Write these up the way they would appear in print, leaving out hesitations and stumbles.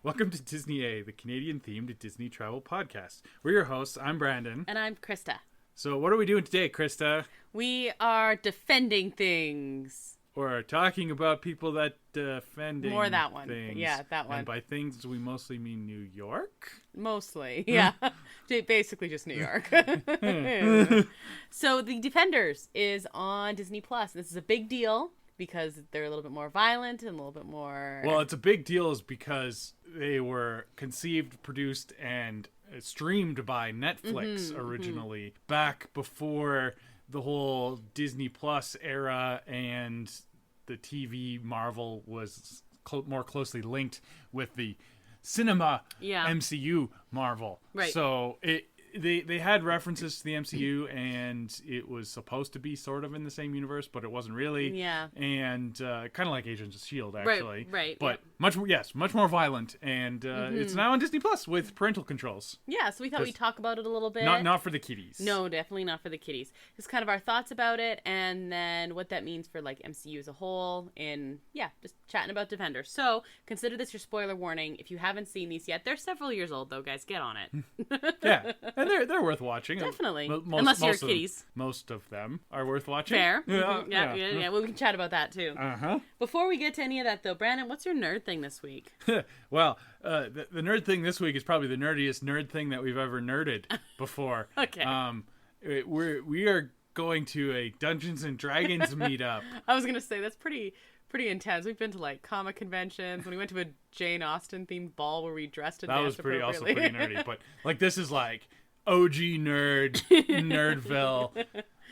Welcome to Disney A, the Canadian-themed Disney travel podcast. We're your hosts. I'm Brandon. And I'm Krysta. So what are we doing today, Krysta? We are defending things. Or talking about people that defending More that one. Things. Yeah, that one. And by things, we mostly mean New York? Mostly, yeah. Basically just New York. So The Defenders is on Disney+. This is a big deal because they're a little bit more violent and a little bit more... Well, it's a big deal is because they were conceived, produced, and streamed by Netflix originally, back before the whole Disney Plus era and the TV Marvel was more closely linked with the cinema MCU Marvel. Right. So they had references to the MCU, and it was supposed to be sort of in the same universe, but it wasn't really. Yeah. And kind of like Agents of S.H.I.E.L.D., actually. Right. But much more violent, and it's now on Disney Plus with parental controls. Yeah, so we thought we'd talk about it a little bit. Not for the kiddies. No, definitely not for the kiddies. Just kind of our thoughts about it, and then what that means for like MCU as a whole, and just chatting about Defenders. So consider this your spoiler warning. If you haven't seen these yet, they're several years old though, guys. Get on it. Yeah, and they're worth watching. Definitely, unless you're kiddies. Most of them are worth watching. Fair. Yeah. Well, we can chat about that too. Before we get to any of that though, Brandon, what's your nerd thing this week? Well, the nerd thing this week is probably the nerdiest nerd thing that we've ever nerded before. Okay. We are going to a Dungeons and Dragons meetup. I was gonna say that's pretty intense. We've been to like comic conventions. When we went to a Jane Austen themed ball where we dressed and danced appropriately. That was pretty nerdy. But like this is like OG Nerdville.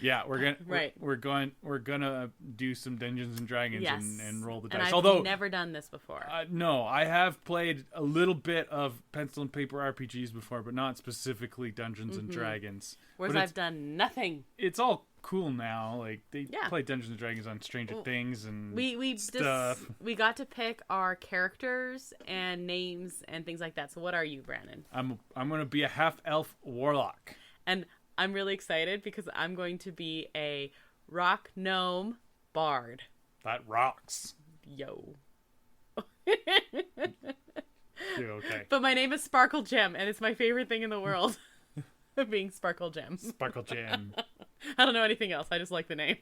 Yeah, we're gonna do some Dungeons and Dragons and roll the dice. And I've never done this before. No, I have played a little bit of pencil and paper RPGs before, but not specifically Dungeons and Dragons. Whereas I've done nothing. It's all cool now. Like they play Dungeons and Dragons on Stranger Things and stuff. We got to pick our characters and names and things like that. So what are you, Brandon? I'm gonna be a half elf warlock. And I'm really excited because I'm going to be a rock gnome bard. That rocks. Yo. You're okay. But my name is Sparkle Gem, and it's my favorite thing in the world. Being Sparkle Gem. Sparkle Gem. I don't know anything else. I just like the name.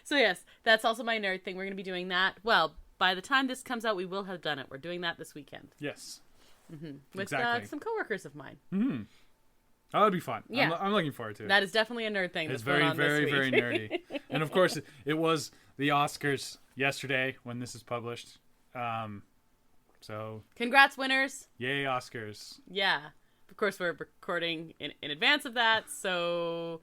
So yes, that's also my nerd thing. We're going to be doing that. Well, by the time this comes out, we will have done it. We're doing that this weekend. Yes. With some coworkers of mine. Oh, that'd be fun. Yeah. I'm looking forward to it. That is definitely a nerd thing. It's very, very, very nerdy. And of course, it was the Oscars yesterday when this is published. So congrats, winners! Yay, Oscars! Yeah, of course we're recording in advance of that, so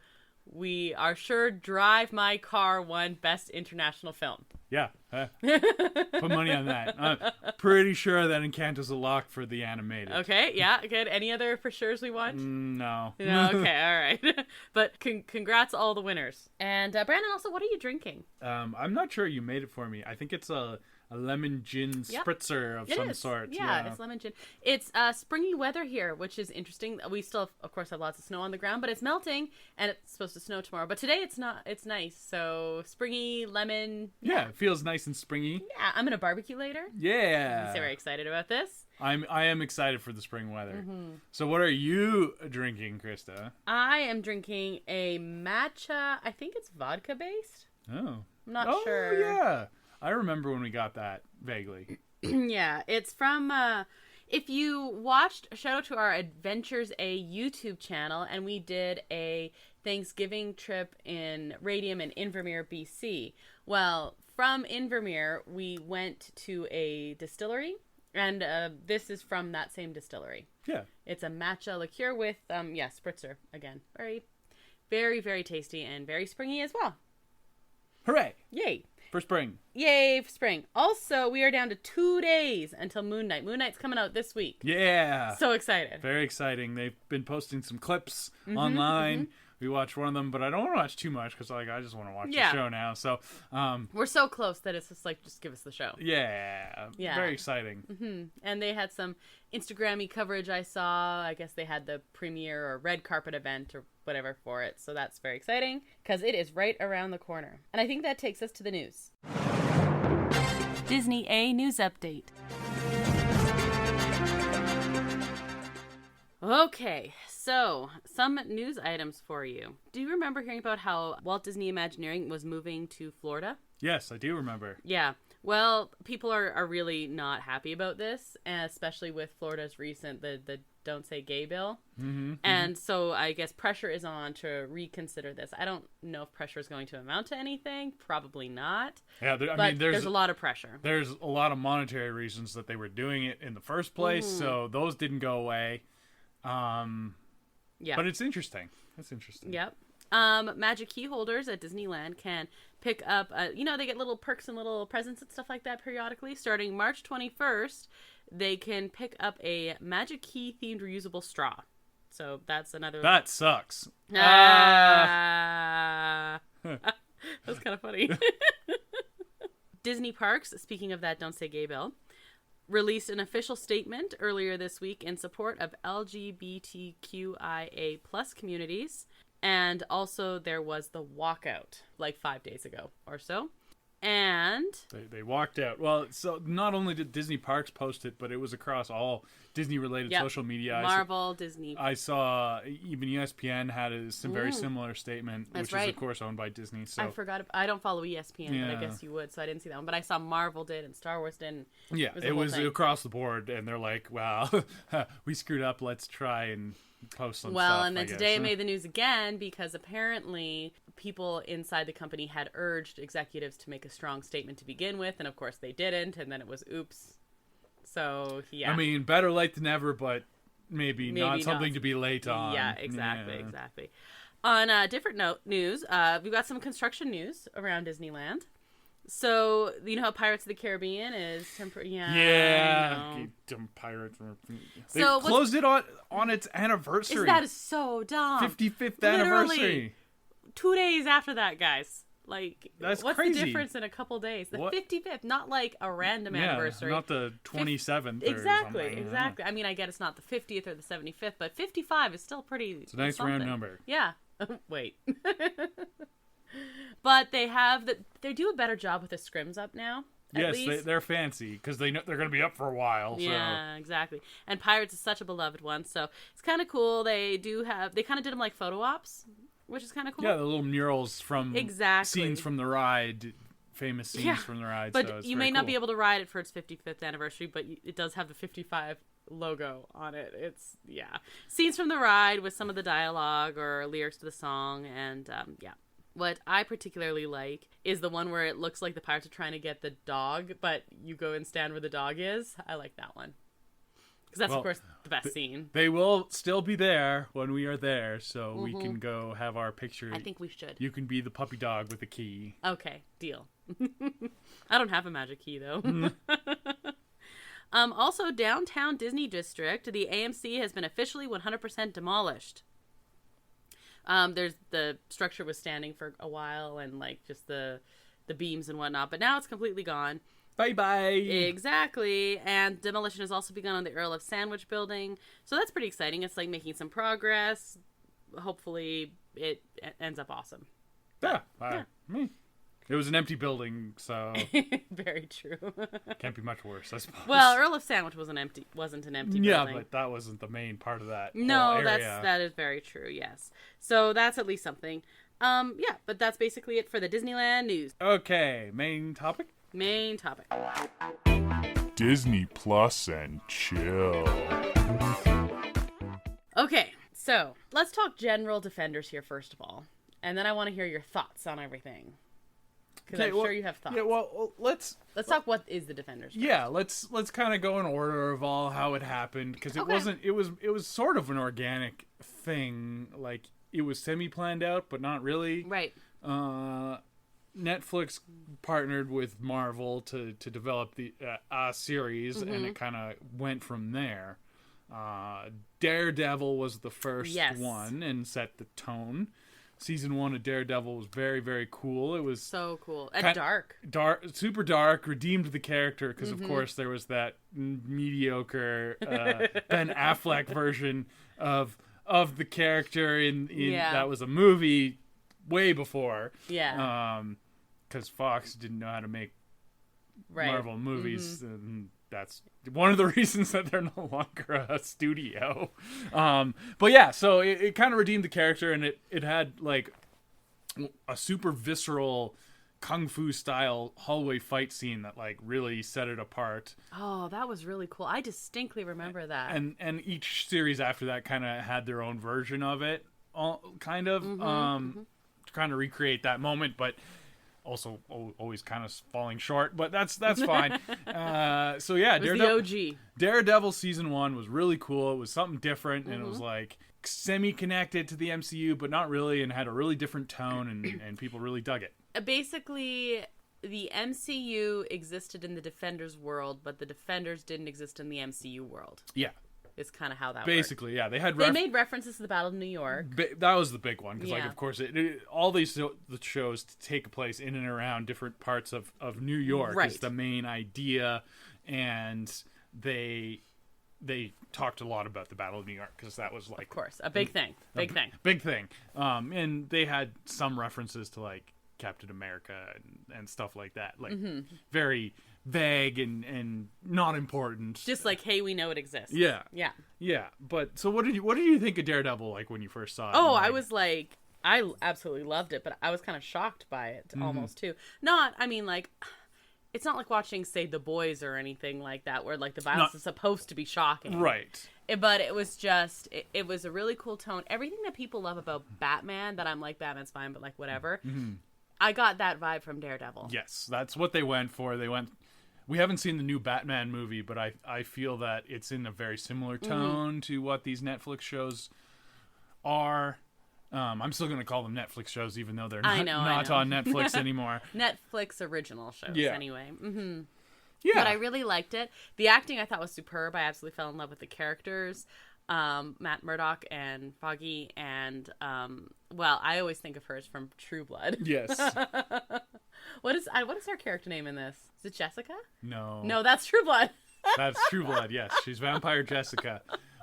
we are sure Drive My Car won Best International Film. Yeah, put money on that. I'm pretty sure that Encanto's a lock for the animated. Okay, yeah, good. Any other for sures we want? No. No, okay, all right. But congrats all the winners. And Brandon, also, what are you drinking? I'm not sure you made it for me. I think it's a lemon gin spritzer of some sort. Yeah, it's lemon gin. It's springy weather here, which is interesting. We still, of course, have lots of snow on the ground, but it's melting, and it's supposed to snow tomorrow. But today it's not. It's nice. So springy, lemon. Yeah, it feels nice and springy. Yeah, I'm gonna barbecue later. Yeah. I'm very excited about this. I am excited for the spring weather. So what are you drinking, Krysta? I am drinking a matcha. I think it's vodka based. Oh. I'm not sure. Oh, yeah. I remember when we got that, vaguely. Yeah, it's from, if you watched, shout out to our Adventures A YouTube channel, and we did a Thanksgiving trip in Radium and Invermere, BC. Well, from Invermere, we went to a distillery, and this is from that same distillery. Yeah. It's a matcha liqueur with, spritzer, again. Very, very, very tasty and very springy as well. Hooray! Yay! For spring. Yay, for spring. Also, we are down to 2 days until Moon Knight. Moon Knight's coming out this week. Yeah. So excited. Very exciting. They've been posting some clips online. We watched one of them, but I don't want to watch too much because I just want to watch the show now. So we're so close that it's just like, just give us the show. Yeah. Very exciting. And they had some Instagram-y coverage I saw. I guess they had the premiere or red carpet event or whatever for it. So that's very exciting because it is right around the corner. And I think that takes us to the news. Disney A News Update. Okay, so some news items for you. Do you remember hearing about how Walt Disney Imagineering was moving to Florida? Yes, I do remember. Yeah. Well, people are really not happy about this, especially with Florida's recent, the Don't Say Gay bill. Mm-hmm, and so I guess pressure is on to reconsider this. I don't know if pressure is going to amount to anything. Probably not. Yeah, there's a lot of pressure. There's a lot of monetary reasons that they were doing it in the first place, so those didn't go away. Yeah. But it's interesting. That's interesting. Yep. Magic key holders at Disneyland can pick up, they get little perks and little presents and stuff like that periodically. Starting March 21st, they can pick up a Magic Key themed reusable straw. So that's another... That sucks. That's kind of funny. Disney Parks, speaking of that Don't Say Gay bill, released an official statement earlier this week in support of LGBTQIA+ communities. And also there was the walkout like 5 days ago or so. And they walked out. Well, so not only did Disney Parks post it, but it was across all Disney-related social media. Marvel, Disney. I saw even ESPN had some very similar statement, which is, of course, owned by Disney. So I forgot. I don't follow ESPN, but I guess you would, so I didn't see that one. But I saw Marvel did and Star Wars did. Yeah, it was across the board, and they're like, wow, we screwed up. Let's try and post some stuff. Well, and then today it made the news again because apparently people inside the company had urged executives to make a strong statement to begin with, and of course they didn't, and then it was oops. So, yeah. I mean, better late than never, but maybe not something to be late on. Yeah, exactly. On a different news, we've got some construction news around Disneyland. So, you know how Pirates of the Caribbean is temporary? Yeah. Dumb pirates. They closed it on its anniversary. That is so dumb. 55th anniversary. 2 days after that, guys. Like, that's what's crazy. the difference in a couple days? The 55th, not like a random anniversary. Not the 27th. Exactly. I mean, I get it's not the 50th or the 75th, but 55 is still pretty. It's a nice round number. Yeah. Wait. But they do a better job with the scrims up now. Yes, they're fancy because they know they're going to be up for a while. So. Yeah, exactly. And Pirates is such a beloved one, so it's kind of cool. They kind of did them like photo ops, which is kind of cool. Yeah, the little murals from scenes from the ride, famous scenes from the ride. But so it's you may not be able to ride it for its 55th anniversary, but it does have the 55 logo on it. It's scenes from the ride with some of the dialogue or lyrics to the song, and What I particularly like is the one where it looks like the pirates are trying to get the dog, but you go and stand where the dog is. I like that one. Because that's, of course, the best scene. They will still be there when we are there, so we can go have our picture. I think we should. You can be the puppy dog with the key. Okay, deal. I don't have a magic key, though. Also, downtown Disney District, the AMC has been officially 100% demolished. There's the structure was standing for a while and like just the beams and whatnot, but now it's completely gone. Bye. Exactly. And demolition has also begun on the Earl of Sandwich building, so that's pretty exciting. It's like making some progress. Hopefully it ends up awesome. Yeah. It was an empty building, so very true. Can't be much worse, I suppose. Well, Earl of Sandwich wasn't an empty building. Yeah, but that wasn't the main part of that. No, that is very true. Yes, so that's at least something. But that's basically it for the Disneyland news. Okay, main topic. Disney Plus and chill. Okay, so let's talk general Defenders here first of all, and then I want to hear your thoughts on everything. Because I'm sure you have thoughts. Yeah, well, let's talk what is the Defenders first. Yeah, let's kind of go in order of all how it happened, because it was sort of an organic thing. Like, it was semi-planned out, but not really. Right. Netflix partnered with Marvel to develop the series, and it kind of went from there. Daredevil was the first one and set the tone. Season 1 of Daredevil was very, very cool. It was so cool and dark, super dark. Redeemed the character because, of course, there was that mediocre Ben Affleck version of the character in that was a movie way before. Yeah. Because Fox didn't know how to make Marvel movies, and that's one of the reasons that they're no longer a studio. But yeah, so it kind of redeemed the character, and it had like a super visceral kung fu style hallway fight scene that like really set it apart. Oh, that was really cool. I distinctly remember that. And each series after that kind of had their own version of it, kind of to kind of recreate that moment, but also always kind of falling short, but that's fine. So yeah, Daredevil season 1 was really cool. It was something different, and it was like semi-connected to the MCU, but not really, and had a really different tone, and people really dug it. Basically, the MCU existed in the Defenders world, but the Defenders didn't exist in the MCU world. Yeah. Is kind of how that basically worked. Yeah, they made references to the Battle of New York. That was the big one, because like of course all these the shows take place in and around different parts of New York is the main idea, and they talked a lot about the Battle of New York because that was like, of course, a big thing. And they had some references to like Captain America and stuff like that, like very vague and not important. Just like, hey, we know it exists. Yeah. But so what did you think of Daredevil like when you first saw it? Oh, I was like, I absolutely loved it, but I was kind of shocked by it almost too. It's not like watching, say, The Boys or anything like that, where like the violence is supposed to be shocking, right? But it was just, it was a really cool tone. Everything that people love about Batman, that I'm like, Batman's fine, but like whatever. I got that vibe from Daredevil. Yes, that's what they went for. We haven't seen the new Batman movie, but I feel that it's in a very similar tone to what these Netflix shows are. I'm still going to call them Netflix shows, even though they're not on Netflix anymore. Netflix original shows, anyway. Yeah. But I really liked it. The acting I thought was superb. I absolutely fell in love with the characters. Matt Murdock and Foggy, and I always think of her as from True Blood. Yes. What is her character name in this? Is it Jessica? No, that's True Blood. That's True Blood. Yes, she's Vampire Jessica.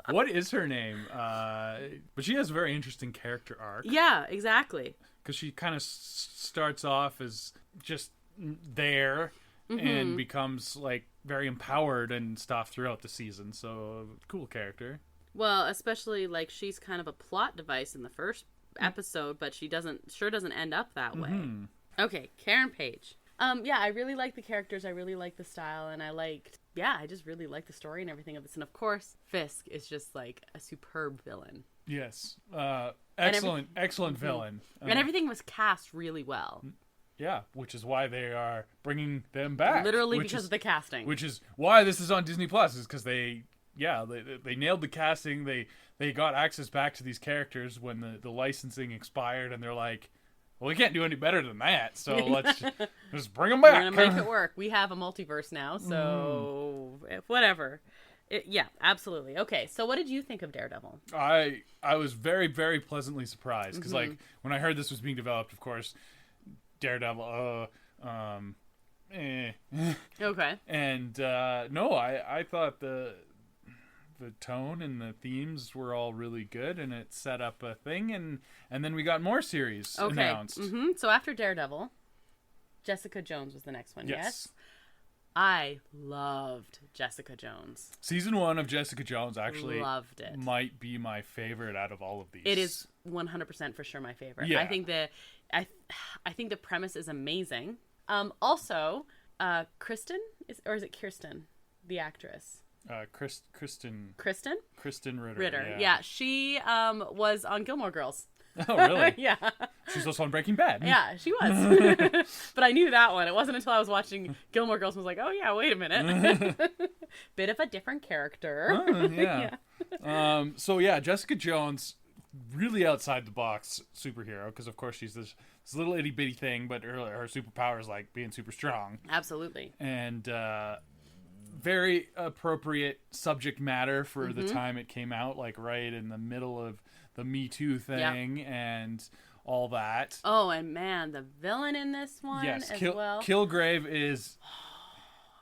What is her name? But she has a very interesting character arc. Yeah, exactly. Because she kind of starts off as just there and becomes like very empowered and stuff throughout the season. So cool character. Well, especially like she's kind of a plot device in the first episode, but she doesn't end up that way. Okay, Karen Page. I really like the characters. I really like the style, and I just really like the story and everything of this. And of course, Fisk is just like a superb villain. Yes, excellent villain. And everything was cast really well. Yeah, which is why they are bringing them back. Literally because of the casting. Which is why this is on Disney Plus, is because they nailed the casting. They got access back to these characters when the licensing expired, and they're like, well, we can't do any better than that, so let's just bring them back. We're going to make it work. We have a multiverse now, so whatever. Absolutely. Okay, so what did you think of Daredevil? I was very, very pleasantly surprised, because like when I heard this was being developed, of course, Daredevil, Okay. And I thought the tone and the themes were all really good, and it set up a thing, and then we got more series announced. So after Daredevil, Jessica Jones was the next one. Yes? I loved Jessica Jones. Season 1 of Jessica Jones actually loved it. Might be my favorite out of all of these. It is 100% for sure my favorite. Yeah. I think the premise is amazing. Also, Kristen is it Kirsten, the actress? Kristen Ritter. Yeah, she was on Gilmore Girls. Oh, really? Yeah. She's also on Breaking Bad. Yeah, she was. But I knew that one. It wasn't until I was watching Gilmore Girls and was like, oh yeah, wait a minute. Bit of a different character. Yeah. Jessica Jones, really outside the box superhero, because of course she's this little itty bitty thing, but her superpower is like being super strong. Absolutely. And very appropriate subject matter for the time it came out, like right in the middle of the Me Too thing and all that. Oh, and man, the villain in this one as well. Kilgrave is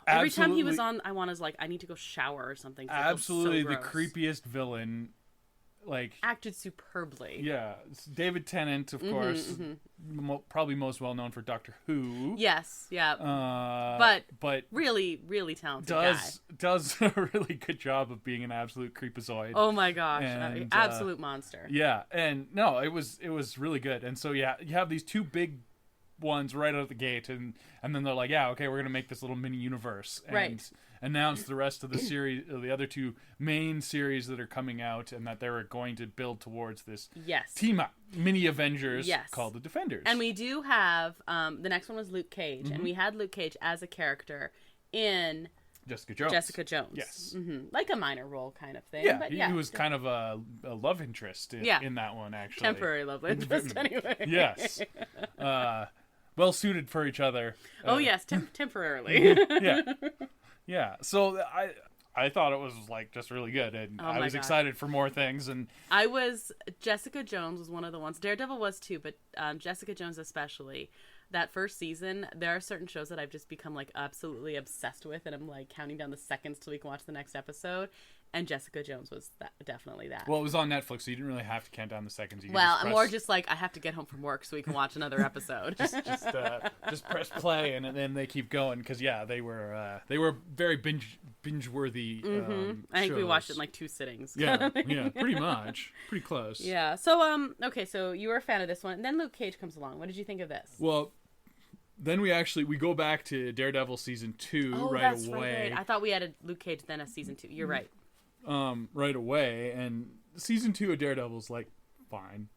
every time he was on, I need to go shower or something. Absolutely the creepiest villain like acted superbly. yeah, it's David Tennant, of course, probably most well known for Doctor Who. Yes, yeah, but really, really talented does a really good job of being an absolute creepazoid. Oh my gosh, And, absolute monster. Yeah, and no, it was really good. And so yeah, you have these two big ones right out the gate, and then they're like, yeah, okay, we're gonna make this little mini universe, and right. announce the rest of the series, the other two main series that are coming out, and that they're going to build towards this team up mini Avengers called the Defenders. And we do have the next one was Luke Cage, and we had Luke Cage as a character in Jessica Jones. Yes. Like a minor role kind of thing. Yeah, but he was kind of a love interest in that one, actually. Temporary love interest, anyway. Yes. Well suited for each other. Oh, yes, temporarily. Yeah. So I thought it was like just really good, and I was excited for more things. And Jessica Jones was one of the ones. Daredevil was too, but Jessica Jones especially. That first season, there are certain shows that I've just become like absolutely obsessed with, and I'm like counting down the seconds till we can watch the next episode. And Jessica Jones was definitely that. Well, it was on Netflix, so you didn't really have to count down the seconds. I'm more just like I have to get home from work so we can watch another episode. just press play, and then they keep going because they were very binge worthy. I think we watched it in like 2 sittings. Yeah, pretty much, pretty close. Yeah. So okay, so you were a fan of this one, and then Luke Cage comes along. What did you think of this? Well, then we go back to Daredevil season 2 right away. Right. I thought we had a Luke Cage then a season 2. You're right. Right away, and season 2 of Daredevil's like fine.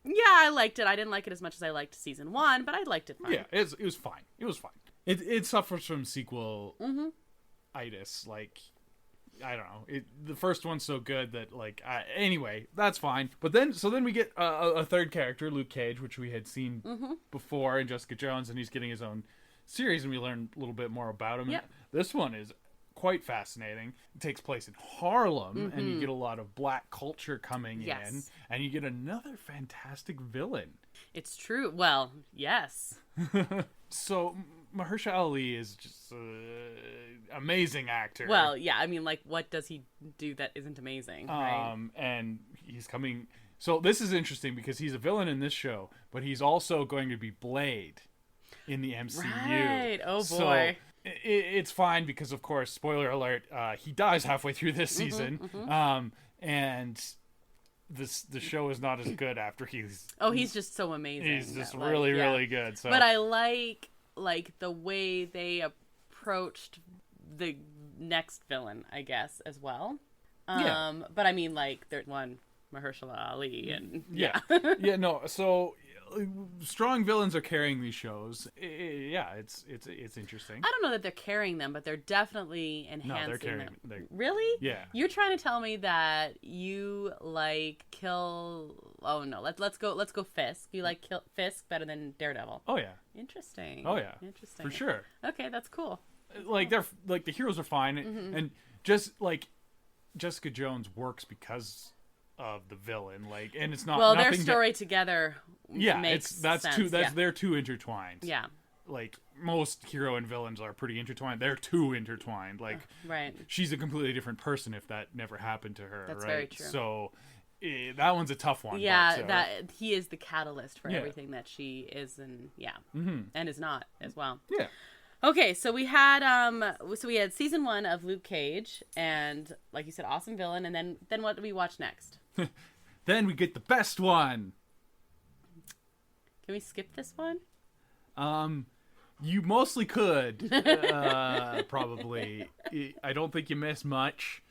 Yeah, I liked it. I didn't like it as much as I liked season 1, but I liked it fine. Yeah, it was fine. It was fine. It suffers from sequel-itis. Like, I don't know. The first one's so good that like anyway, that's fine. But then we get a third character, Luke Cage, which we had seen before in Jessica Jones, and he's getting his own series, and we learn a little bit more about him. Yep. This one is quite fascinating. It takes place in Harlem, and you get a lot of black culture coming in, and you get another fantastic villain. It's true. Well, yes. So Mahershala Ali is just amazing actor. Well, yeah. I mean, like, what does he do that isn't amazing? Right? And he's coming. So this is interesting because he's a villain in this show, but he's also going to be Blade in the MCU. Right. Oh boy. So it's fine because, of course, spoiler alert, he dies halfway through this season, and the show is not as good after he's just so amazing. He's just really good. So, but I like the way they approached the next villain, I guess, as well. But I mean, like, there's one Mahershala Ali, and So strong villains are carrying these shows. It's interesting. I don't know that they're carrying them, but they're definitely enhancing them. No, they're carrying. Really? Yeah. You're trying to tell me that you like Kill. Oh no, let's go Fisk. You like Fisk better than Daredevil. Oh yeah. Interesting. Oh yeah. Interesting. For sure. Okay, that's cool. Like they're like the heroes are fine, and just like Jessica Jones works because of the villain, like, and it's not their story together. Makes that's sense. they're too intertwined. Yeah, like most hero and villains are pretty intertwined. They're too intertwined. Like, right. She's a completely different person if that never happened to her. That's right? very true. So that one's a tough one. Yeah, that he is the catalyst for everything that she is, and and is not as well. Yeah. Okay, so we had season 1 of Luke Cage, and like you said, awesome villain, and then what do we watch next? Then we get the best one. Can we skip this one? You mostly could, probably. I don't think you miss much.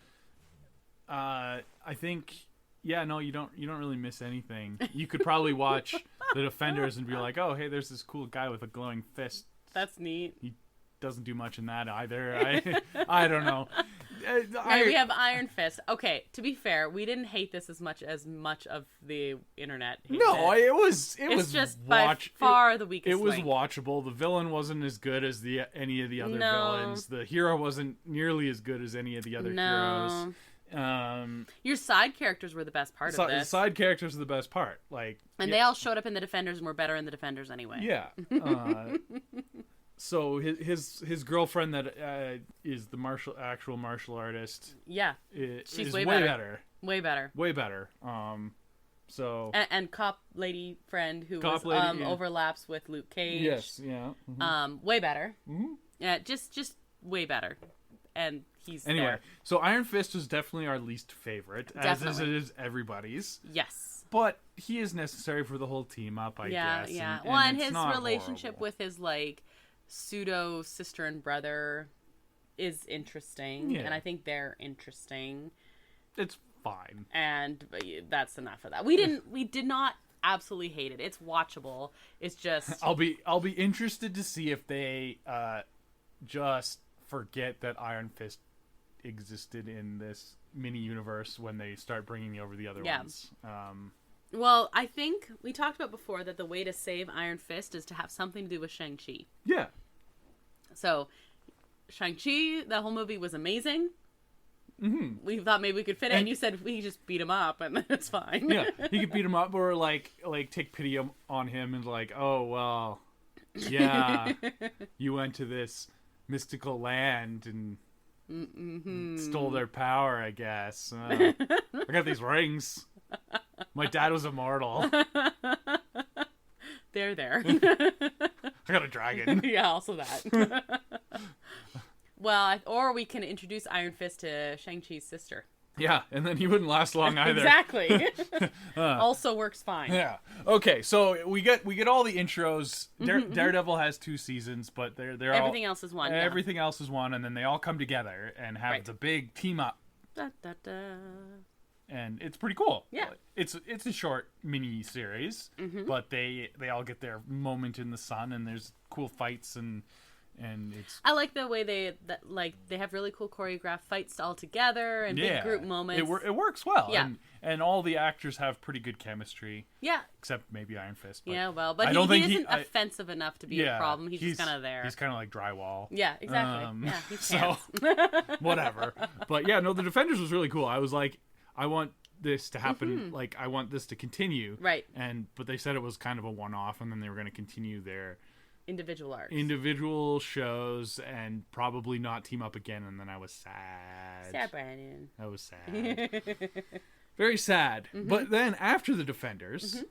I think, you don't really miss anything. You could probably watch The Defenders and be like, oh, hey, there's this cool guy with a glowing fist. That's neat. He doesn't do much in that either. I don't know. We have Iron Fist. Okay, to be fair, we didn't hate this as much of the internet hated it. It was just by far the weakest. It was link. watchable. The villain wasn't as good as any of the other villains. The hero wasn't nearly as good as any of the other heroes. Your side characters were the best part of this. The side characters are the best part. They all showed up in the Defenders and were better in the Defenders anyway. Yeah. So his girlfriend that is the actual martial artist. Yeah, she's way better. Way better. Way better. So and cop lady friend who Cop was lady, yeah. overlaps with Luke Cage. yes, yeah. Mhm. Way better. Mm-hmm. Yeah, just way better. And he's Anyway, there. so Iron Fist was definitely our least favorite, as Definitely. it is everybody's. Yes. But he is necessary for the whole team up, I guess. Yeah. And, Well, and it's his not relationship horrible. with his like pseudo sister and brother is interesting, Yeah. and I think they're interesting. It's fine. And that's enough of that. We did not absolutely hate it. It's watchable. It's just I'll be interested to see if they just forget that Iron Fist existed in this mini universe when they start bringing over the other ones. well, I think we talked about before that the way to save Iron Fist is to have something to do with Shang-Chi. Yeah. So Shang-Chi, the whole movie was amazing. Mm-hmm. We thought maybe we could fit it, and you said we just beat him up, and it's fine. Yeah, he could beat him up or like take pity on him and like, oh well, yeah, you went to this mystical land and stole their power, I guess. I got these rings. My dad was immortal. There. I got a dragon. Yeah, also that. Well, or we can introduce Iron Fist to Shang-Chi's sister. Yeah, and then he wouldn't last long either. Exactly. Also works fine. Yeah. Okay, so we get all the intros. Daredevil has 2 seasons, but they're Everything all, else is one. Everything else is one, and then they all come together and have the big team up, Da, da, da. and it's pretty cool. Yeah. It's a short mini series, but they all get their moment in the sun, and there's cool fights and it's I like the way they have really cool choreographed fights all together and big group moments. It works well. Yeah. And all the actors have pretty good chemistry. Yeah. Except maybe Iron Fist. But Yeah, well, but I don't he think isn't offensive enough to be a problem. He's just kind of there. He's kind of like drywall. Yeah, exactly. Yeah, he's so whatever. But yeah, no, the Defenders was really cool. I was like, I want this to happen. Like, I want this to continue. Right. But they said it was kind of a one-off, and then they were going to continue their individual arcs. Individual shows and probably not team up again, and then I was sad. Sad, Brandon. I was sad. Very sad. But then after the Defenders,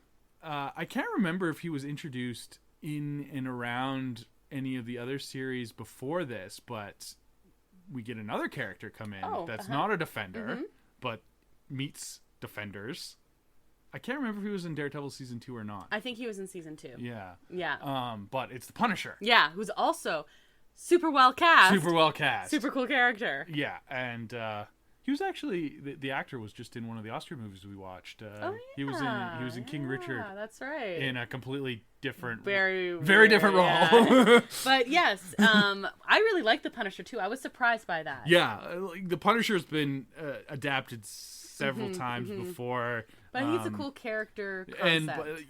I can't remember if he was introduced in and around any of the other series before this, but we get another character come in that's not a Defender, but meets Defenders. I can't remember if he was in Daredevil season 2 or not. I think he was in season 2. Yeah. Yeah. But it's the Punisher. Yeah, who's also super well cast. Super well cast. Super cool character. Yeah, and he was actually the actor was just in one of the Austria movies we watched. He was in King Richard. That's right. In a completely different, very different role. Yeah. But yes, I really like the Punisher too. I was surprised by that. Yeah, like, the Punisher's been adapted several times before. But he's a cool character and concept.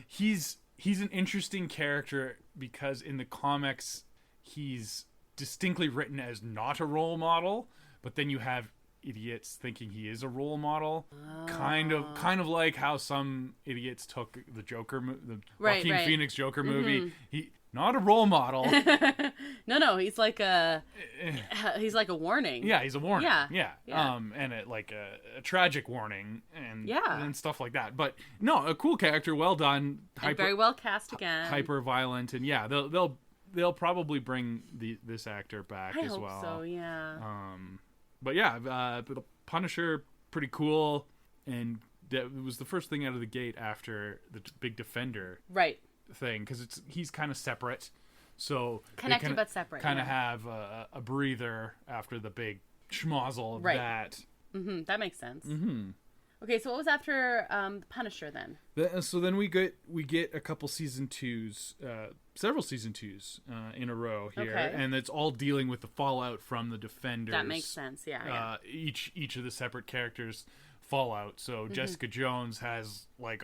he's an interesting character because in the comics he's distinctly written as not a role model, but then you have idiots thinking he is a role model, kind of like how some idiots took the Joker, the Joaquin Phoenix Joker movie. He not a role model. No, he's like a warning. Yeah, he's a warning. Yeah. And like a tragic warning and stuff like that. But no, a cool character, well done, and very well cast again. Hyper violent, and yeah, they'll probably bring this actor back as well. I hope so, yeah. But yeah, the Punisher, pretty cool, and that was the first thing out of the gate after the big Defender thing, because he's kind of separate, so connected but separate. Kind of have a breather after the big schmozzle of that. That makes sense. Okay, so what was after Punisher then? So then we get a couple season 2s, several season 2s in a row here, and it's all dealing with the fallout from the Defenders. That makes sense. Yeah. Each of the separate characters' fallout. So Jessica Jones has like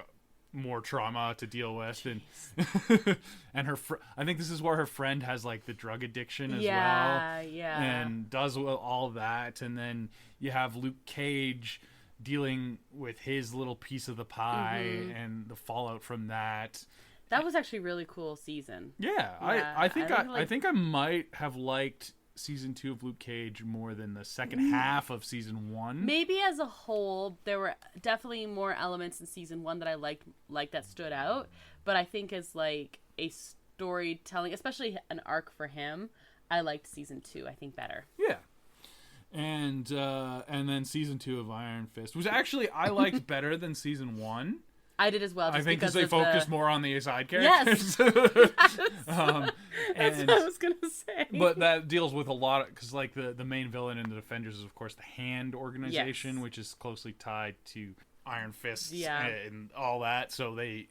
more trauma to deal with, and and I think this is where her friend has like the drug addiction as well. Yeah. And does all that, and then you have Luke Cage dealing with his little piece of the pie and the fallout from that. That was actually a really cool season. Yeah. I think I might have liked season 2 of Luke Cage more than the second half of season 1. Maybe as a whole, there were definitely more elements in season 1 that I liked that stood out. But I think as like a storytelling, especially an arc for him, I liked season 2, I think, better. Yeah. And then season 2 of Iron Fist was actually I liked better than season 1. I did as well. I think because they focused more on the side characters. Yes. That's what I was gonna say. But that deals with a lot of, because like the main villain in the Defenders is of course the Hand organization, which is closely tied to Iron Fists and all that. So they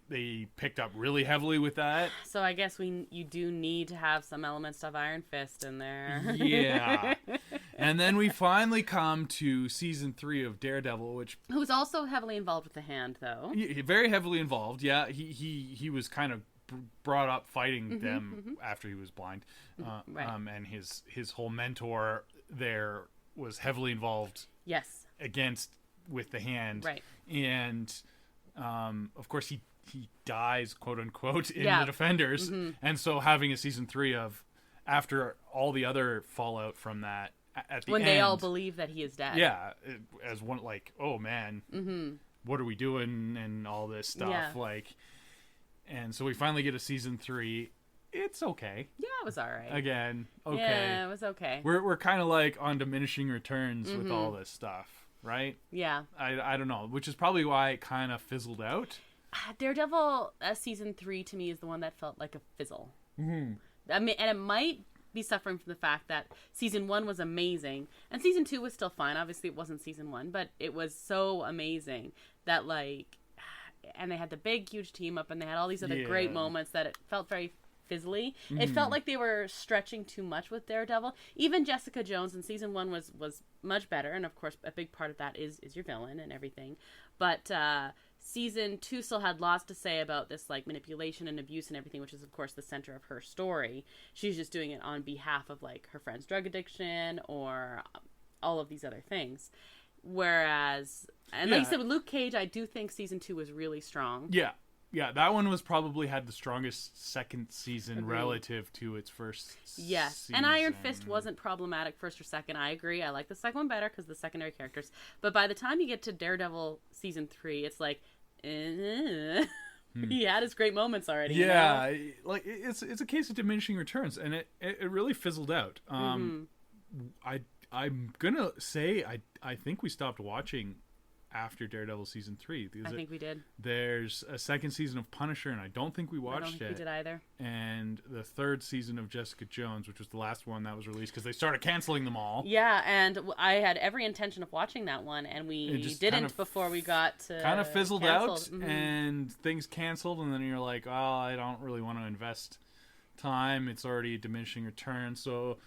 picked up really heavily with that. So I guess you do need to have some elements of Iron Fist in there. Yeah. And then we finally come to season 3 of Daredevil, who's also heavily involved with the Hand, though. Very heavily involved. Yeah, he was kind of brought up fighting them after he was blind, right. And his whole mentor there was heavily involved. Yes. With the Hand, right? And of course he dies, quote unquote, in the Defenders, and so having a season 3 of after all the other fallout from that. At the when end, they all believe that he is dead. Yeah, as one like, oh man, what are we doing and all this stuff and so we finally get a season 3. It's okay. Yeah, it was all right. Again, okay. Yeah, it was okay. We're kind of like on diminishing returns with all this stuff, right? Yeah. I don't know, which is probably why it kind of fizzled out. Daredevil season 3 to me is the one that felt like a fizzle. I mean, and it might be suffering from the fact that season 1 was amazing and season 2 was still fine. Obviously it wasn't season 1, but it was so amazing that and they had the big huge team up and they had all these other great moments that it felt very fizzly. It felt like they were stretching too much with Daredevil. Even Jessica Jones in season 1 was much better, and of course a big part of that is your villain and everything, but season 2 still had lots to say about this like manipulation and abuse and everything, which is of course the center of her story. She's just doing it on behalf of like her friend's drug addiction or all of these other things. Whereas, and like you said with Luke Cage, I do think season 2 was really strong. Yeah, that one was probably had the strongest second season relative to its first season. And Iron Fist wasn't problematic first or second. I agree. I like the second one better because the secondary characters. But by the time you get to Daredevil season 3, it's like, he had his great moments already. Yeah, you know? like it's a case of diminishing returns, and it really fizzled out. I'm gonna say I think we stopped watching after Daredevil season 3. I think we did. There's a second season of Punisher, and I don't think we watched I don't think we did either. And the third season of Jessica Jones, which was the last one that was released because they started canceling them all. Yeah, and I had every intention of watching that one, and we didn't before we got to kind of fizzled canceled. out, and things canceled, and then you're like, oh, I don't really want to invest time. It's already a diminishing return, so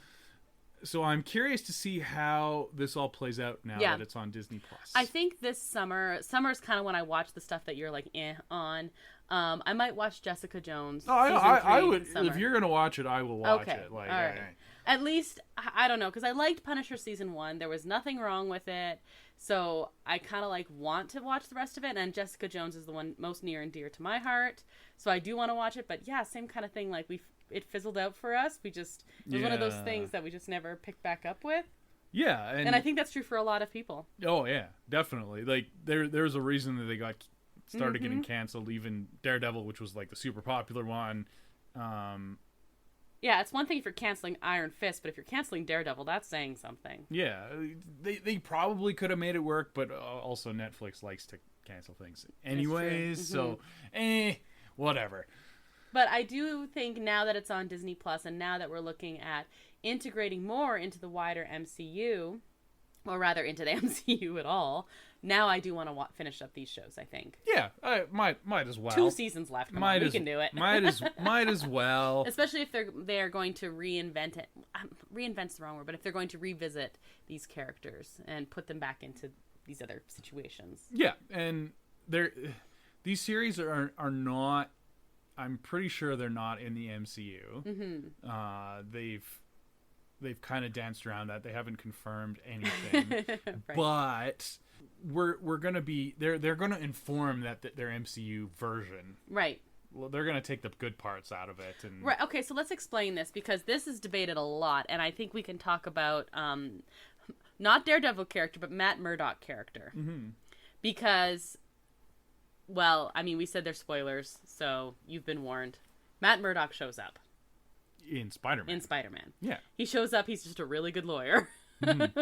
I'm curious to see how this all plays out now that it's on Disney Plus. I think this summer's kind of when I watch the stuff that you're like on. I might watch Jessica Jones. I would. If you're gonna watch it, I will watch it. Like, all right. At least I don't know, because I liked Punisher season 1. There was nothing wrong with it, so I kind of like want to watch the rest of it. And Jessica Jones is the one most near and dear to my heart, so I do want to watch it. But yeah, same kind of thing. Like it fizzled out for us. It was one of those things that we just never picked back up with. Yeah, and I think that's true for a lot of people. Oh yeah, definitely. Like there's a reason that they started getting canceled. Even Daredevil, which was like the super popular one. Yeah, it's one thing if you're canceling Iron Fist, but if you're canceling Daredevil, that's saying something. Yeah, they probably could have made it work, but also Netflix likes to cancel things anyways. So, whatever. But I do think now that it's on Disney Plus, and now that we're looking at integrating more into the wider MCU, or rather into the MCU at all, now I do want to finish up these shows, I think. Yeah, I might as well. 2 seasons left. Come on, we can do it. Might as well. Especially if they're going to reinvent it. Reinvent's the wrong word, but if they're going to revisit these characters and put them back into these other situations. Yeah, and these series are not. I'm pretty sure they're not in the MCU. They've kind of danced around that. They haven't confirmed anything. Right. But we're gonna be they're gonna inform that their MCU version. Right. they're gonna take the good parts out of it. And Right. Okay. So let's explain this, because this is debated a lot, and I think we can talk about not Daredevil character, but Matt Murdock character, because, well, I mean, we said there's spoilers, so you've been warned. Matt Murdock shows up in Spider-Man. Yeah. He shows up. He's just a really good lawyer. Mm-hmm.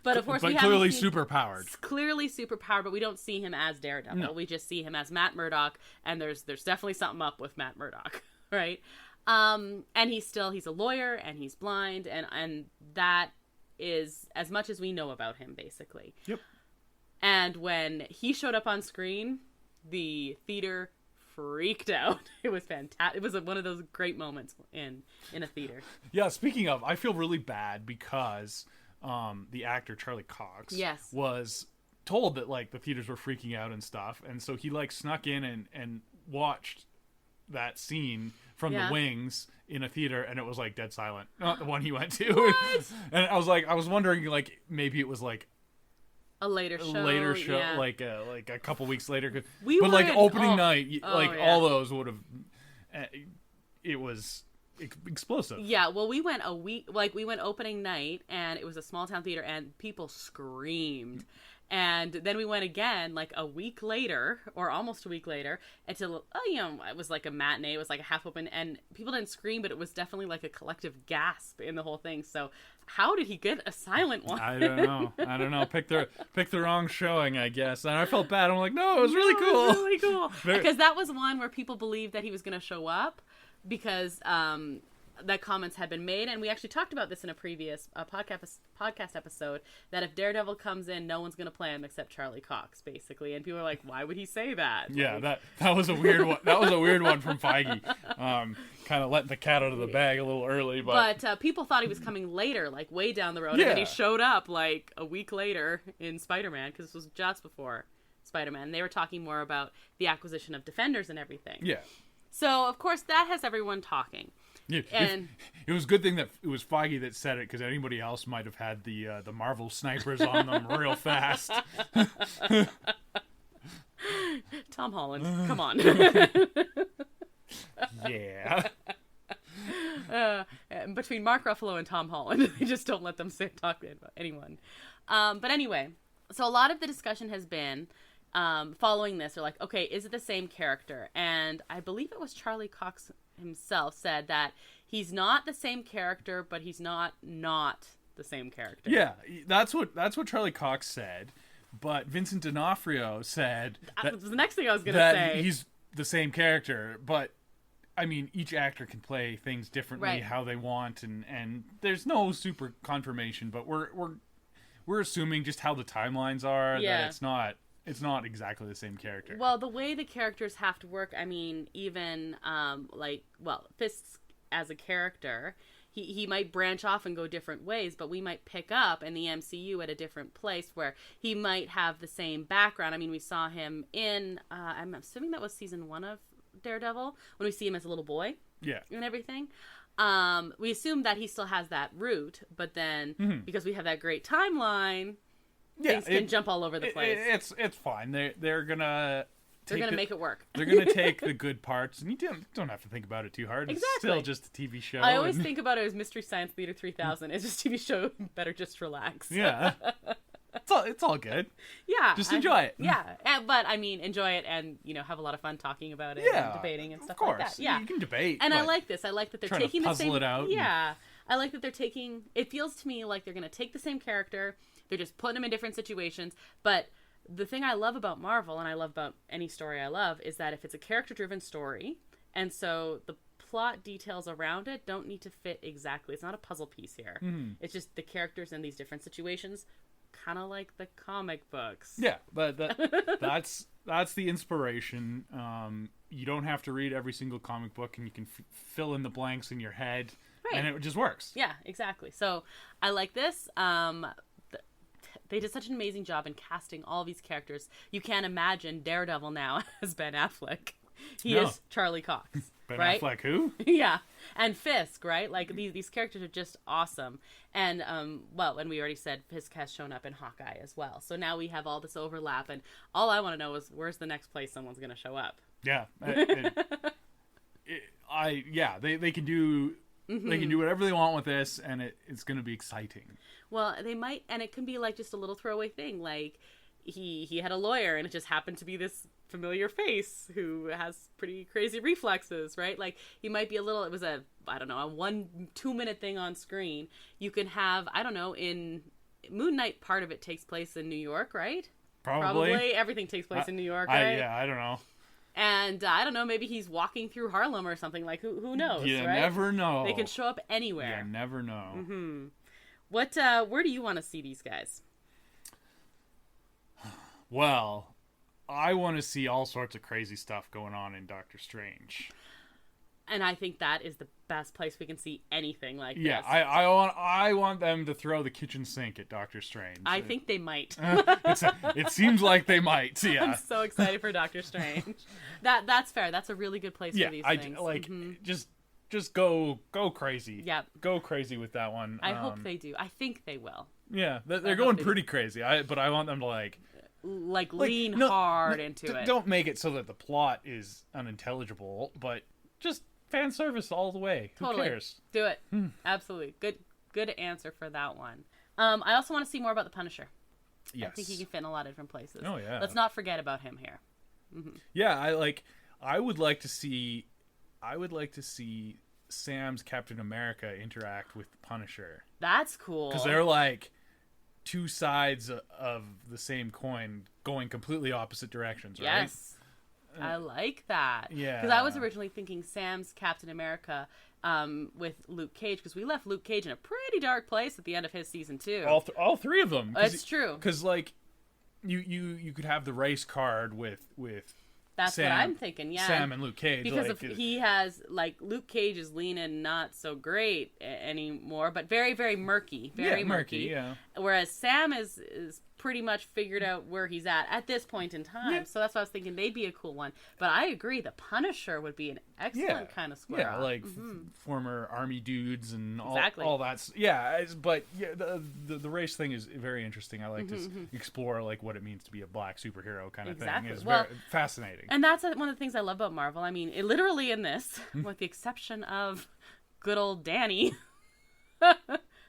But of course, but clearly superpowered. Clearly superpowered, but we don't see him as Daredevil. No. We just see him as Matt Murdock, and there's definitely something up with Matt Murdock, right? And he's a lawyer, and he's blind, and that is as much as we know about him, basically. Yep. And when he showed up on screen, the theater freaked out. It was fantastic. It was one of those great moments in a theater. Yeah, speaking of, I feel really bad because the actor Charlie Cox was told that like the theaters were freaking out and stuff, and so he like snuck in and watched that scene from the wings in a theater, and it was like dead silent. Not the one he went to. What? And I was wondering like maybe it was like a later show, yeah. like a couple weeks later. But were like in, opening night, all those would have. It was explosive. Yeah, well, we went we went opening night, and it was a small town theater, and people screamed. And then we went again, like a week later, or almost a week later, until, it was like a matinee, it was like a half open, and people didn't scream, but it was definitely like a collective gasp in the whole thing. So how did he get a silent one? I don't know. Pick the wrong showing, I guess. And I felt bad. I'm like, no, it was really cool. It was really cool. Because that was one where people believed that he was going to show up, because that comments had been made, and we actually talked about this in a previous podcast episode, that if Daredevil comes in, no one's going to play him except Charlie Cox, basically. And people are like, why would he say that? Yeah, like, that was a weird one. That was a weird one from Feige. Kind of letting the cat out of the bag a little early. But people thought he was coming later, like way down the road. Yeah. And then he showed up like a week later in Spider-Man, because this was just before Spider-Man. And they were talking more about the acquisition of Defenders and everything. Yeah. So, of course, that has everyone talking. Yeah, and it was a good thing that it was Feige that said it, because anybody else might have had the Marvel snipers on them real fast. Tom Holland, come on. Yeah. Between Mark Ruffalo and Tom Holland, they just don't let them talk about anyone. But anyway, so a lot of the discussion has been following this. They're like, okay, is it the same character? And I believe it was Charlie Cox himself said that he's not the same character, but he's not the same character. Yeah, that's what Charlie Cox said. But Vincent D'Onofrio said that was the next thing I was going to say. He's the same character, but I mean, each actor can play things differently, how they want, and there's no super confirmation, but we're assuming just how the timelines are, that it's not exactly the same character. Well, the way the characters have to work, I mean, even, Fisk as a character, he might branch off and go different ways, but we might pick up in the MCU at a different place where he might have the same background. I mean, we saw him in, I'm assuming that was season 1 of Daredevil, when we see him as a little boy. Yeah. And everything. We assume that he still has that root, but then, because we have that great timeline... things can jump all over the place. It's fine. They're gonna make it work. They're gonna take the good parts, and you don't have to think about it too hard. Exactly. It's still just a TV show. I always think about it as Mystery Science Theater 3000. It's just a TV show. Better just relax. Yeah. It's all good. Yeah. Just enjoy it. Yeah. But I mean, enjoy it, and have a lot of fun talking about it and debating and stuff like that. Yeah. You can debate. And I like this. I like that they're taking the same. Puzzle it out. Yeah. I like that they're taking. It feels to me like they're going to take the same character. They're just putting them in different situations. But the thing I love about Marvel, and I love about any story I love, is that if it's a character-driven story, and so the plot details around it don't need to fit exactly. It's not a puzzle piece here. Mm-hmm. It's just the characters in these different situations, kind of like the comic books. Yeah, but that's the inspiration. You don't have to read every single comic book, and you can fill in the blanks in your head, and it just works. Yeah, exactly. So I like this. They did such an amazing job in casting all these characters. You can't imagine Daredevil now as Ben Affleck. He is Charlie Cox. Ben right? Affleck who? Yeah. And Fisk, right? Like, these characters are just awesome. And, and we already said Fisk has shown up in Hawkeye as well. So now we have all this overlap, and all I want to know is where's the next place someone's going to show up? Yeah. they can do Mm-hmm. they can do whatever they want with this, and it's going to be exciting. Well, they might, and it can be like just a little throwaway thing, like he had a lawyer, and it just happened to be this familiar face who has pretty crazy reflexes, right? Like he might be a little. It was a 1-2 minute thing on screen. You can have in Moon Knight. Part of it takes place in New York, right? Probably everything takes place in New York, right? I don't know. And I don't know, maybe he's walking through Harlem or something. Like who knows? You right? never know. They can show up anywhere. You never know. Mm-hmm. What? Where do you want to see these guys? Well, I want to see all sorts of crazy stuff going on in Doctor Strange. And I think that is the best place we can see anything like this. Yeah, I want them to throw the kitchen sink at Doctor Strange. I think they might. It seems like they might. Yeah. I'm so excited for Doctor Strange. That's fair. That's a really good place for these things. Just go crazy. Yep. Go crazy with that one. I hope they do. I think they will. Yeah, they're going pretty crazy. But I want them to lean hard into it. Don't make it so that the plot is unintelligible, but just fan service all the way. Totally. Who cares? Do it. Absolutely. Good answer for that one. I also want to see more about the Punisher. Yes. I think he can fit in a lot of different places. Oh yeah. Let's not forget about him here. Mm-hmm. Yeah, I would like to see Sam's Captain America interact with the Punisher. That's cool. Because they're like two sides of the same coin going completely opposite directions, right? Yes. I like that. Yeah. Because I was originally thinking Sam's Captain America with Luke Cage, because we left Luke Cage in a pretty dark place at the end of his season 2. All three of them. It's true. Because you could have the race card with That's Sam, what I'm thinking, yeah. Sam and Luke Cage. Because if he has, Luke Cage is leaning not so great anymore, but very, very murky. Very murky. Yeah. Whereas Sam is pretty much figured out where he's at this point in time. Yeah. So that's why I was thinking they'd be a cool one. But I agree, the Punisher would be an excellent kind of square. Yeah, like former army dudes and all that. Yeah, but the race thing is very interesting. I like to explore what it means to be a black superhero kind of thing. It's very fascinating. And that's one of the things I love about Marvel. I mean, literally in this, with the exception of good old Danny.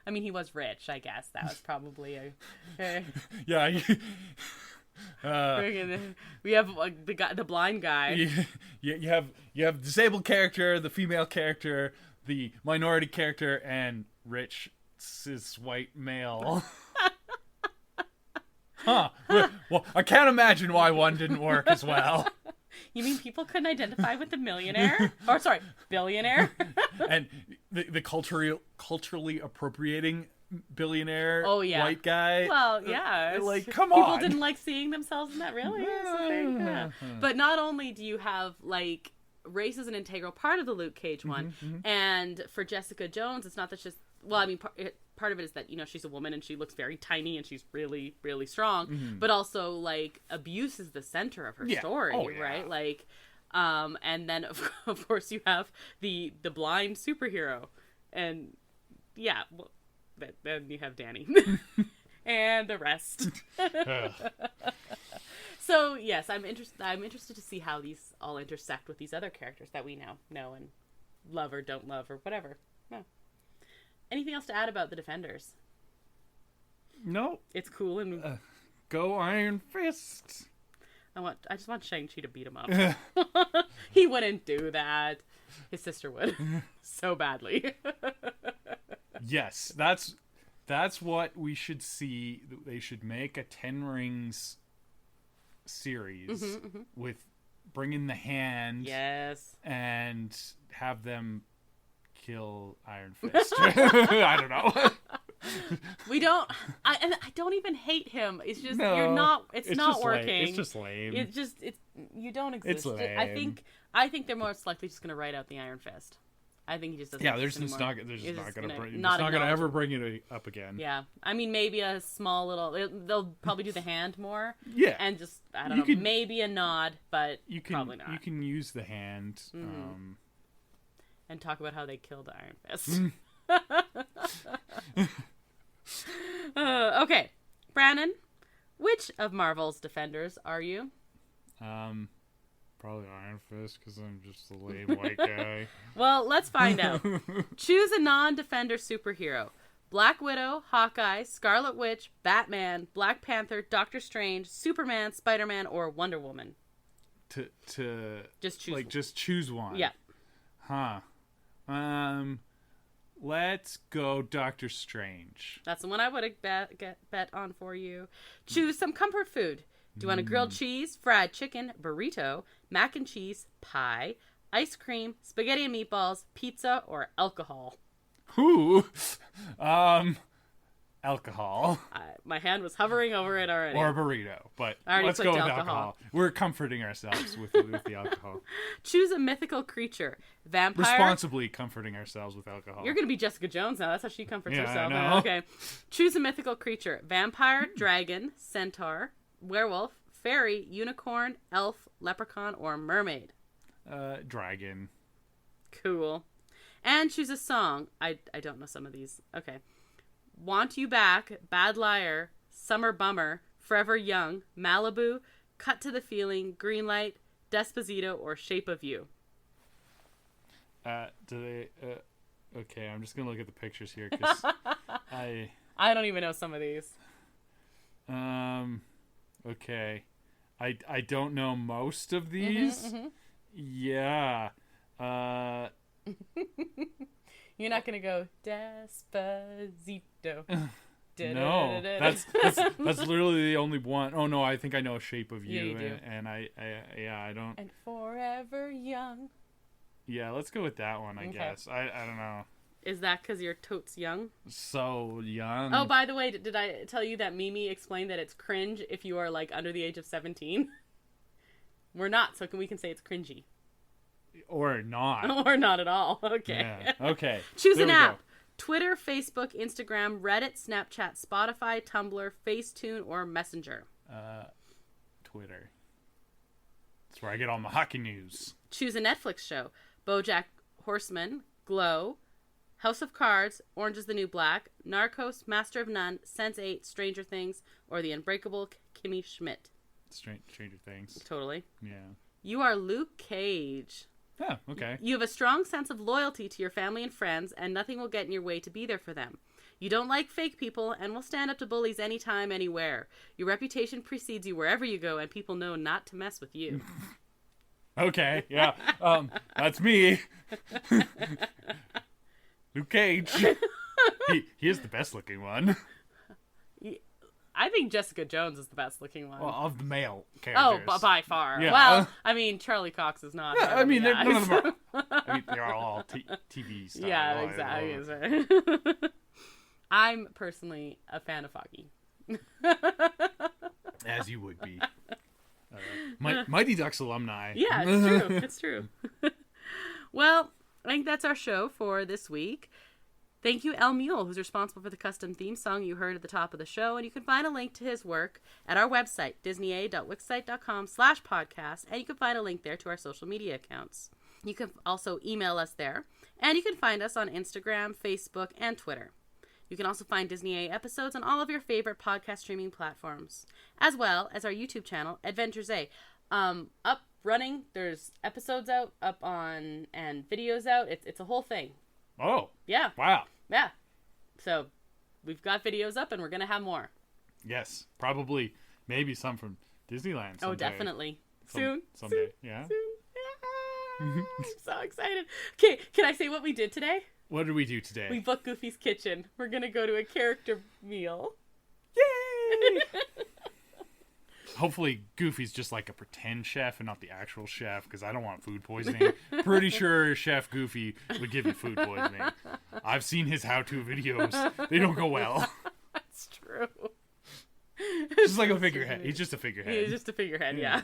I mean, he was rich, I guess. That was probably yeah. We have the blind guy. You have disabled character, the female character, the minority character, and rich cis white male. Huh. Well, I can't imagine why one didn't work as well. You mean people couldn't identify with the millionaire? Or, sorry, billionaire? And the culturally appropriating billionaire white guy. Well, yeah. Come on. People didn't like seeing themselves in that, really? Yeah. But not only do you have, race is an integral part of the Luke Cage one, and for Jessica Jones, it's not that just... Well, I mean, part of it is that, she's a woman and she looks very tiny and she's really, really strong. But also, abuse is the center of her story, right? And then, of course, you have the blind superhero. And, yeah, well, then you have Danny. And the rest. So, yes, I'm interested to see how these all intersect with these other characters that we now know and love or don't love or whatever. No. Anything else to add about the Defenders? No. It's cool and go Iron Fist. I just want Shang-Chi to beat him up. He wouldn't do that. His sister would. So badly. Yes, that's what we should see. They should make a 10 Rings series with bring in the Hand. Yes. And have them kill Iron Fist. I don't know. We don't. I don't even hate him. It's just you're not. It's not working. Lame. It's just lame. It's you don't exist. It's lame. I think they're most likely just going to write out the Iron Fist. I think he just doesn't. Yeah, they're just not going to ever bring it up again. Yeah, I mean maybe a small little. They'll probably do the Hand more. Yeah, and just I don't know, maybe a nod, but probably not. You can use the Hand. And talk about how they killed Iron Fist. Okay, Brandon, which of Marvel's Defenders are you? Probably Iron Fist, because I'm just a lame white guy. Well, let's find out. Choose a non-Defender superhero. Black Widow, Hawkeye, Scarlet Witch, Batman, Black Panther, Doctor Strange, Superman, Spider-Man, or Wonder Woman. To just choose like one. just choose one. Yeah. Huh. Let's go Doctor Strange. That's the one I would have bet on for you. Choose some comfort food. Do you want a grilled cheese, fried chicken, burrito, mac and cheese, pie, ice cream, spaghetti and meatballs, pizza, or alcohol? Who? Alcohol. My hand was hovering over it already. Or a burrito, but let's go with alcohol. We're comforting ourselves with the alcohol. Choose a mythical creature. Vampire. Responsibly comforting ourselves with alcohol. You're going to be Jessica Jones now. That's how she comforts herself. I know. Okay. Choose a mythical creature. Vampire, dragon, centaur, werewolf, fairy, unicorn, elf, leprechaun, or mermaid. Dragon. Cool. And choose a song. I don't know some of these. Okay. Want You Back, Bad Liar, Summer Bummer, Forever Young, Malibu, Cut to the Feeling, Green Light, Despacito, or Shape of You. Do they... okay, I'm just going to look at the pictures here, because I don't even know some of these. Okay. I don't know most of these. Yeah. You're not gonna go Despacito. No, that's literally the only one. Oh no, I think I know Shape of You, Yeah, you do. and I don't. And Forever Young. Yeah, let's go with that one. I guess I don't know. Is that because you're totes young? So young. Oh, by the way, did I tell you that Mimi explained that it's cringe if you are like under the age of 17? We're not, so we can say it's cringy. Or not. Or not at all. Okay. Yeah. Okay. Choose There an we app. go. Twitter, Facebook, Instagram, Reddit, Snapchat, Spotify, Tumblr, Facetune, or Messenger. Twitter. That's where I get all my hockey news. Choose a Netflix show. BoJack Horseman, Glow, House of Cards, Orange is the New Black, Narcos, Master of None, Sense8, Stranger Things, or The Unbreakable Kimmy Schmidt. Stranger Things. Totally. Yeah. You are Luke Cage. Oh, okay. You have a strong sense of loyalty to your family and friends, and nothing will get in your way to be there for them. You don't like fake people and will stand up to bullies anytime, anywhere. Your reputation precedes you wherever you go, and people know not to mess with you. Okay, yeah. That's me. Luke Cage. He is the best looking one. I think Jessica Jones is the best looking one. Well, of the male characters. Oh, by far. Yeah. Well, I mean, Charlie Cox is not. Yeah, I mean, yeah. none of them are. I mean, they're all TV style. Yeah, exactly. I'm personally a fan of Foggy. As you would be. Mighty Ducks alumni. Yeah, it's true. It's true. Well, I think that's our show for this week. Thank you, El Mule, who's responsible for the custom theme song you heard at the top of the show. And you can find a link to his work at our website, disneya.wixsite.com/podcast. And you can find a link there to our social media accounts. You can also email us there. And you can find us on Instagram, Facebook, and Twitter. You can also find Disney A episodes on all of your favorite podcast streaming platforms, as well as our YouTube channel, Adventures A. Up, running, there's episodes out, up on, and videos out. It's a whole thing. Oh. Yeah. Wow. Yeah. So we've got videos up and we're going to have more. Yes. Probably. Maybe some from Disneyland someday. Oh, definitely. Soon. Someday. Yeah. Soon. Yeah. I'm so excited. Okay. Can I say what we did today? What did we do today? We booked Goofy's Kitchen. We're going to go to a character meal. Yay! Hopefully Goofy's just like a pretend chef and not the actual chef, because I don't want food poisoning. Pretty sure Chef Goofy would give you food poisoning. I've seen his how-to videos. They don't go well. That's true. Just like a figurehead. He's just a figurehead. He's just a figurehead, yeah.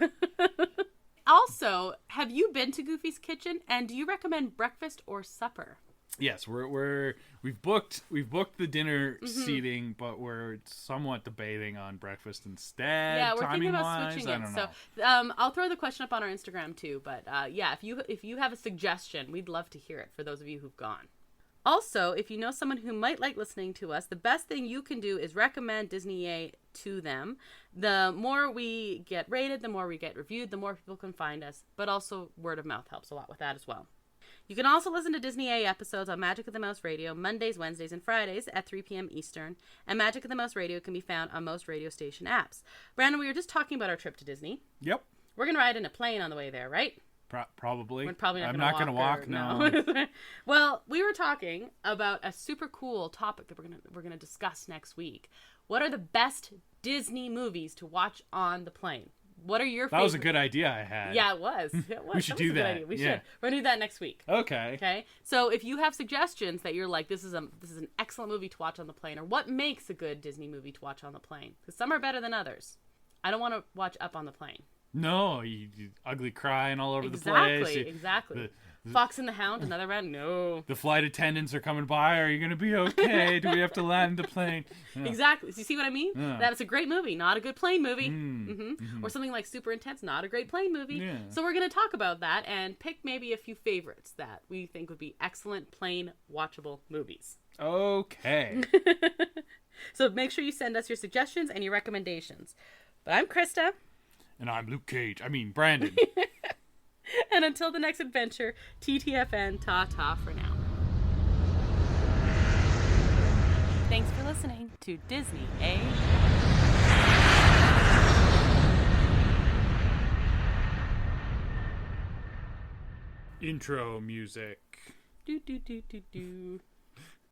Also, have you been to Goofy's Kitchen, and do you recommend breakfast or supper? Yes, we've booked the dinner seating, but we're somewhat debating on breakfast instead. Yeah, we're thinking about timing-wise, switching I it. don't So know. I'll throw the question up on our Instagram too. But yeah, if you have a suggestion, we'd love to hear it for those of you who've gone. Also, if you know someone who might like listening to us, the best thing you can do is recommend Disney A to them. The more we get rated, the more we get reviewed, the more people can find us. But also word of mouth helps a lot with that as well. You can also listen to Disney A episodes on Magic of the Mouse Radio Mondays, Wednesdays, and Fridays at 3 p.m. Eastern. And Magic of the Mouse Radio can be found on most radio station apps. Brandon, we were just talking about our trip to Disney. Yep. We're going to ride in a plane on the way there, right? Probably. We're probably not I'm gonna not going to walk, no. Well, we were talking about a super cool topic that we're gonna discuss next week. What are the best Disney movies to watch on the plane? What are your favorite? That was a good idea I had. Yeah, it was. We should do that. We should. We're gonna do that next week. Okay. Okay. So if you have suggestions that you're like, this is an excellent movie to watch on the plane, or what makes a good Disney movie to watch on the plane, because some are better than others. I don't want to watch Up on the plane. No, you ugly crying all over the place. Exactly. Fox and the Hound, another round. No. The flight attendants are coming by. Are you going to be okay? Do we have to land the plane? Yeah. Exactly. So you see what I mean? Yeah. That is a great movie, not a good plane movie. Or something like Super Intense, not a great plane movie. Yeah. So we're going to talk about that and pick maybe a few favorites that we think would be excellent, plain, watchable movies. Okay. So make sure you send us your suggestions and your recommendations. But I'm Krysta. And I'm Luke Cage. I mean, Brandon. And until the next adventure, TTFN, ta-ta for now. Thanks for listening to Disney A. Intro music. Do, do, do, do, do.